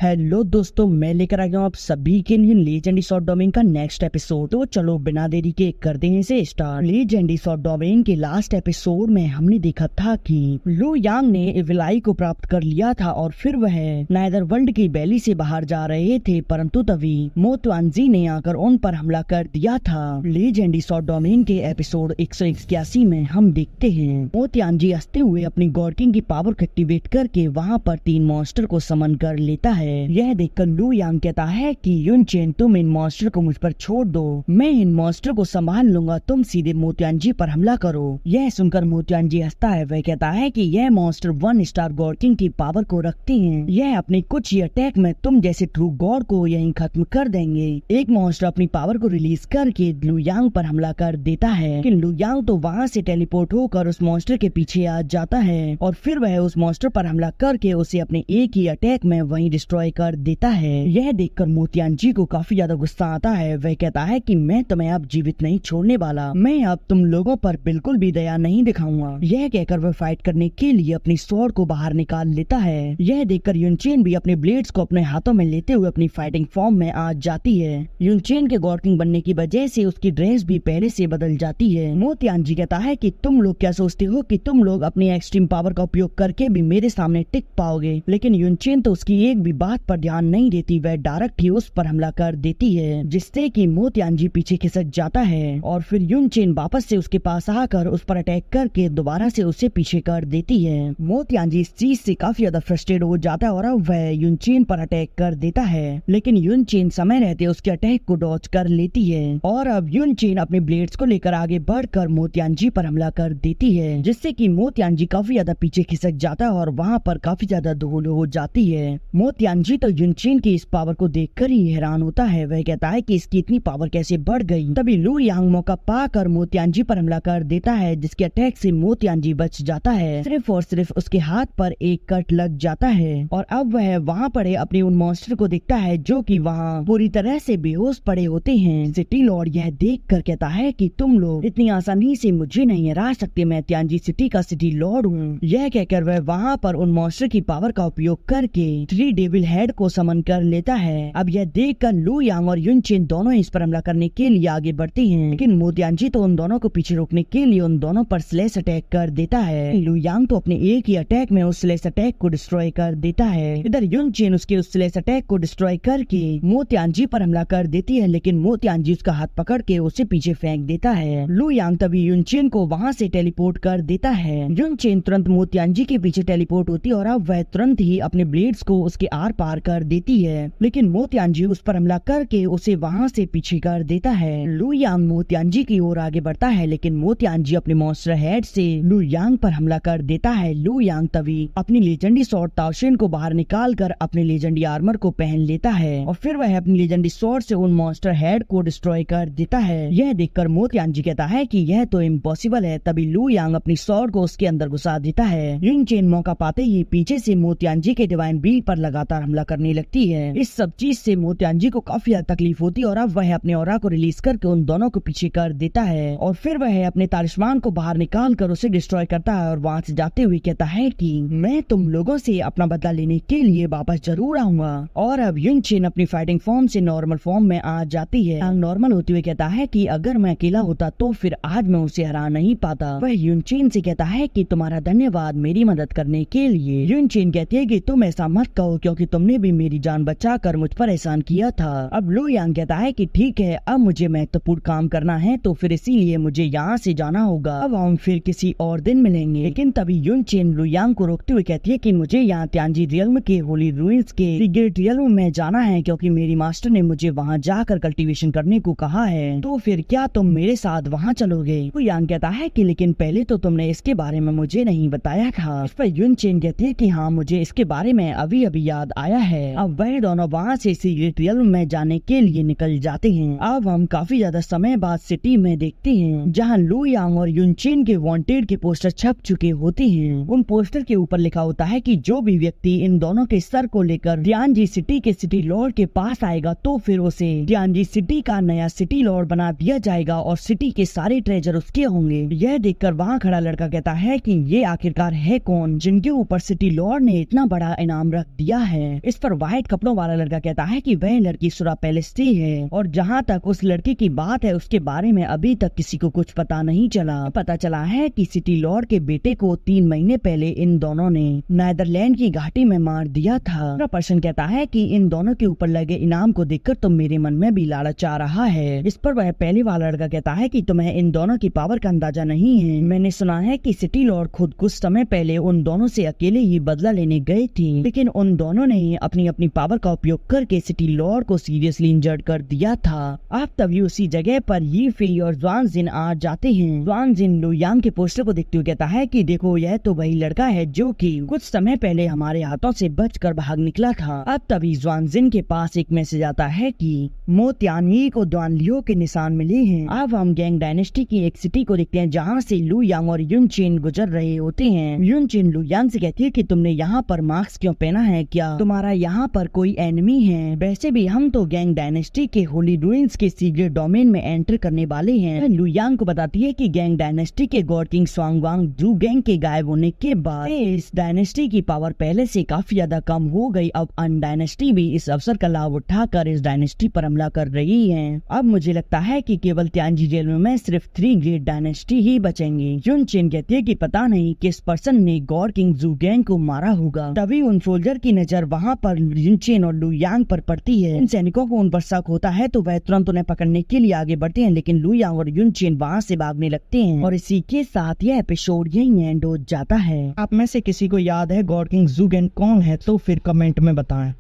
Hello दोस्तों, मैं लेकर आ गया हूँ आप सभी के लिए लीजेंडरी स्वॉर्ड डोमेन का नेक्स्ट एपिसोड। तो चलो बिना देरी के करते हैं इसे स्टार्ट। लीजेंडरी स्वॉर्ड डोमेन के लास्ट एपिसोड में हमने देखा था कि लू यांग ने एविल आई को प्राप्त कर लिया था और फिर वह नाइदर वर्ल्ड की बैली से बाहर जा रहे थे, परंतु तभी मो तुआनजी ने आकर उन पर हमला कर दिया था। लीजेंडरी स्वॉर्ड डोमेन के एपिसोड 181 में हम देखते हैं मो तुआनजी हंसते हुए अपनी गॉड किंग की पावर को एक्टिवेट करके वहाँ पर 3 मॉन्स्टर को समन कर लेता है। यह देखकर लू यांग कहता है कि युनचेन, तुम इन मॉन्स्टर को मुझ पर छोड़ दो, मैं इन मॉन्स्टर को संभाल लूंगा, तुम सीधे मो तुआनजी पर हमला करो। यह सुनकर मो तुआनजी हंसता है। वह कहता है कि यह मॉन्स्टर 1 स्टार गॉड किंग की पावर को रखते हैं, यह अपने कुछ ही अटैक में तुम जैसे ट्रू गॉड को यहीं खत्म कर देंगे। एक मॉन्स्टर अपनी पावर को रिलीज करके लू यांग पर हमला कर देता है, लेकिन लू यांग तो वहाँ से टेलीपोर्ट होकर उस मॉन्स्टर के पीछे आ जाता है और फिर वह उस मॉन्स्टर पर हमला करके उसे अपने एक ही अटैक में वहीं डिस्ट्रॉय कर देता है। यह देखकर मो तुआनजी को काफी ज्यादा गुस्सा आता है। वह कहता है कि मैं तुम्हें अब जीवित नहीं छोड़ने वाला, मैं अब तुम लोगों पर बिल्कुल भी दया नहीं दिखाऊंगा। यह कहकर वह फाइट करने के लिए अपनी स्वॉर्ड को बाहर निकाल लेता है। यह देखकर युनचेन भी अपने ब्लेड्स को अपने हाथों में लेते हुए अपनी फाइटिंग फॉर्म में आ जाती है। युनचेन के गॉड किंग बनने की वजह से उसकी ड्रेस भी पहले से बदल जाती है। मो तुआनजी कहता है कि तुम लोग क्या सोचते हो कि तुम लोग अपनी एक्सट्रीम पावर का उपयोग करके भी मेरे सामने टिक पाओगे, लेकिन युनचेन तो उसकी एक भी बात पर ध्यान नहीं देती। वह डायरेक्ट ही उस पर हमला कर देती है, जिससे कि मो तुआनजी पीछे खिसक जाता है और फिर युनचेन वापस से उसके पास आकर उस पर अटैक करके दोबारा से उसे पीछे कर देती है। मो तुआनजी इस चीज से काफी ज्यादा फ्रस्ट्रेट हो जाता है और अब वह युनचेन पर अटैक कर देता है, लेकिन युनचेन समय रहते उसके अटैक को डॉज कर लेती है और अब युनचेन अपने ब्लेड्स को लेकर आगे बढ़कर मो तुआनजी पर हमला कर देती है, जिससे कि मो तुआनजी काफी ज्यादा पीछे खिसक जाता है और वहाँ पर काफी ज्यादा धूल हो जाती है। मो तुआनजी तो युनचेन की इस पावर को देखकर ही हैरान होता है। वह कहता है कि इसकी इतनी पावर कैसे बढ़ गई। तभी लू यांग मौका पाकर मो तुआनजी पर हमला कर देता है, जिसके अटैक से मो तुआनजी बच जाता है। सिर्फ और सिर्फ उसके हाथ पर एक कट लग जाता है और अब वह वहाँ पड़े अपने उन मॉन्स्टर को देखता है जो कि वहाँ पूरी तरह से बेहोश पड़े होते हैं। सिटी लॉर्ड यह देख कर कहता है कि तुम लोग इतनी आसानी से मुझे नहीं हरा सकते, मैं तुआनजी सिटी का सिटी लॉर्ड हूँ। यह कहकर वह वहाँ पर उन मॉन्स्टर की पावर का उपयोग करके 3 डेविल हेड को समन कर लेता है। अब यह देखकर लू यांग और युनचेन दोनों इस पर हमला करने के लिए आगे बढ़ते हैं, लेकिन मो तुआनजी तो उन दोनों को पीछे रोकने के लिए उन दोनों पर स्लैश अटैक कर देता है। लू यांग तो अपने एक ही अटैक में उस स्लैश अटैक को डिस्ट्रॉय कर देता है। इधर युनचेन उसके उस स्लैश अटैक को डिस्ट्रॉय करके मो तुआनजी पर हमला कर देती है, लेकिन मो तुआनजी उसका हाथ पकड़ के उसे पीछे फेंक देता है। लू यांग तभी युनचेन को वहाँ से टेलीपोर्ट कर देता है। युनचेन तुरंत मो तुआनजी के पीछे टेलीपोर्ट होती है और अब वह तुरंत ही अपने ब्लेड्स को उसके आर पार कर देती है, लेकिन मो तुआनजी उस पर हमला करके उसे वहाँ से पीछे कर देता है। लू यांग मो तुआनजी की ओर आगे बढ़ता है, लेकिन मो तुआनजी अपने मॉन्स्टर हेड से लू यांग पर हमला कर देता है। लू यांग तभी अपनी लेजेंडरी स्वॉर्ड ताओशेन को बाहर निकाल कर अपने लेजेंडरी आर्मर को पहन लेता है और फिर वह अपनी लेजेंडरी स्वॉर्ड से उन मॉन्स्टर हेड को डिस्ट्रॉय कर देता है। यह देखकर मो तुआनजी कहता है कि यह तो इम्पॉसिबल है। तभी लू यांग अपनी स्वॉर्ड को उसके अंदर घुसा देता है। युनचेन मौका पाते ही पीछे से मो तुआनजी के डिवाइन बील पर लगातार हमला करने लगती है। इस सब चीज से मो तुआनजी को काफी ज्यादा तकलीफ होती है और अब वह अपने ऑरा को रिलीज करके उन दोनों को पीछे कर देता है और फिर वह अपने तालिस्मान को बाहर निकाल कर उसे डिस्ट्रॉय करता है और वहाँ से जाते हुए कहता है कि मैं तुम लोगों से अपना बदला लेने के लिए वापस जरूर आऊंगा। और अब युनचेन अपनी फाइटिंग फॉर्म से नॉर्मल फॉर्म में आ जाती है। नॉर्मल होते हुए कहता है कि अगर मैं अकेला होता तो फिर आज मैं उसे हरा नहीं पाता। वह युनचेन से कहता है कि तुम्हारा धन्यवाद मेरी मदद करने के लिए। युनचेन कहती है कि तुम ऐसा मत कहो, क्योंकि तुमने भी मेरी जान बचाकर मुझ पर एहसान किया था। अब लू यांग कहता है कि ठीक है, अब मुझे महत्वपूर्ण काम करना है तो फिर इसीलिए मुझे यहाँ से जाना होगा, अब हम फिर किसी और दिन मिलेंगे। लेकिन तभी युनचेन लू यांग को रोकते हुए कहती है कि मुझे यहाँ तुआनजी रियल्म के होली रूइंस के सीक्रेट रियल्म में जाना है, क्योंकि मेरी मास्टर ने मुझे वहाँ जाकर कल्टीवेशन करने को कहा है, तो फिर क्या तुम मेरे साथ वहाँ चलोगे? लू यांग कहता है कि लेकिन पहले तो तुमने इसके बारे में मुझे नहीं बताया था। इस पर युनचेन कहती है कि हाँ, मुझे इसके बारे में अभी अभी याद आया है। अब वह दोनों वहाँ से सीक्रेट रियल्म में जाने के लिए निकल जाते हैं। अब हम काफी ज्यादा समय बाद सिटी में देखते हैं, जहाँ लू यांग और युनचेन के वांटेड के पोस्टर छप चुके होते हैं। उन पोस्टर के ऊपर लिखा होता है कि जो भी व्यक्ति इन दोनों के सर को लेकर तुआनजी सिटी के सिटी लॉर्ड के पास आएगा तो फिर उसे तुआनजी सिटी का नया सिटी लॉर्ड बना दिया जाएगा और सिटी के सारे ट्रेजर उसके होंगे। यह देखकर वहाँ खड़ा लड़का कहता है कि ये आखिरकार है कौन जिनके ऊपर सिटी लॉर्ड ने इतना बड़ा इनाम रख दिया है। इस पर व्हाइट कपड़ों वाला लड़का कहता है कि वह लड़की सुरा पैलेस से है और जहाँ तक उस लड़की की बात है उसके बारे में अभी तक किसी को कुछ पता नहीं चला। पता चला है कि सिटी लॉर्ड के बेटे को 3 महीने पहले इन दोनों ने नीदरलैंड की घाटी में मार दिया था। पर्सन कहता है कि इन दोनों के ऊपर लगे इनाम को देखकर तो मेरे मन में भी लालच आ रहा है। इस पर वह पहले वाला लड़का कहता है कि तुम्हें इन दोनों की पावर का अंदाजा नहीं है। मैंने सुना है कि सिटी लॉर्ड खुद कुछ समय पहले उन दोनों से अकेले ही बदला लेने गए थे, लेकिन उन दोनों ने अपनी अपनी पावर का उपयोग करके सिटी लॉर्ड को सीरियसली इंजर्ड कर दिया था। अब तभी उसी जगह पर ये फी और ज़ुआन जिन आ जाते हैं। ज़ुआन जिन लू यांग के पोस्टर को देखते हुए कहता है कि देखो यह तो वही लड़का है जो कि कुछ समय पहले हमारे हाथों से बचकर भाग निकला था। अब तभी ज़ुआन जिन के पास एक मैसेज आता है कि मो तियानयी को दुआन लियो के निशान मिले हैं। अब हम गैंग डायनेस्टी की एक सिटी को देखते हैं जहाँ से लू यांग और युन चिन गुजर रहे होते हैं। युन चिन लू यांग से कहती है कि तुमने यहाँ पर मास्क क्यों पहना है, क्या तुम्हारा यहाँ पर कोई एनिमी है? वैसे भी हम तो गैंग डायनेस्टी के होली रूइंस के सीक्रेट डोमेन में एंटर करने वाले हैं। लू यांग को बताती है कि गैंग डायनेस्टी के गॉड किंग स्वांगवांग जू गैंग के गायब होने के बाद इस डायनेस्टी की पावर पहले से काफी ज्यादा कम हो गई। अब अन डायनेस्टी भी इस अवसर का लाभ उठाकर इस डायनेस्टी पर हमला कर रही है। अब मुझे लगता है कि केवल तियानजी जेल में सिर्फ 3 ग्रेट डायनेस्टी ही बचेंगे। युन चिन कहती है कि पता नहीं किस पर्सन ने गॉड किंग जू गैंग को मारा होगा। तभी उन सोल्जर की नजर वहाँ पर युन चिन और लू यांग पर पड़ती है। इन सैनिकों को उन पर शक होता है तो वह तुरंत उन्हें पकड़ने के लिए आगे बढ़ते हैं, लेकिन लू यांग और युन चिन वहाँ से भागने लगते हैं और इसी के साथ यह एपिसोड यहीं एंड हो जाता है। आप में से किसी को याद है गॉड किंग जू गैंग कौन है तो फिर कमेंट में बताएं।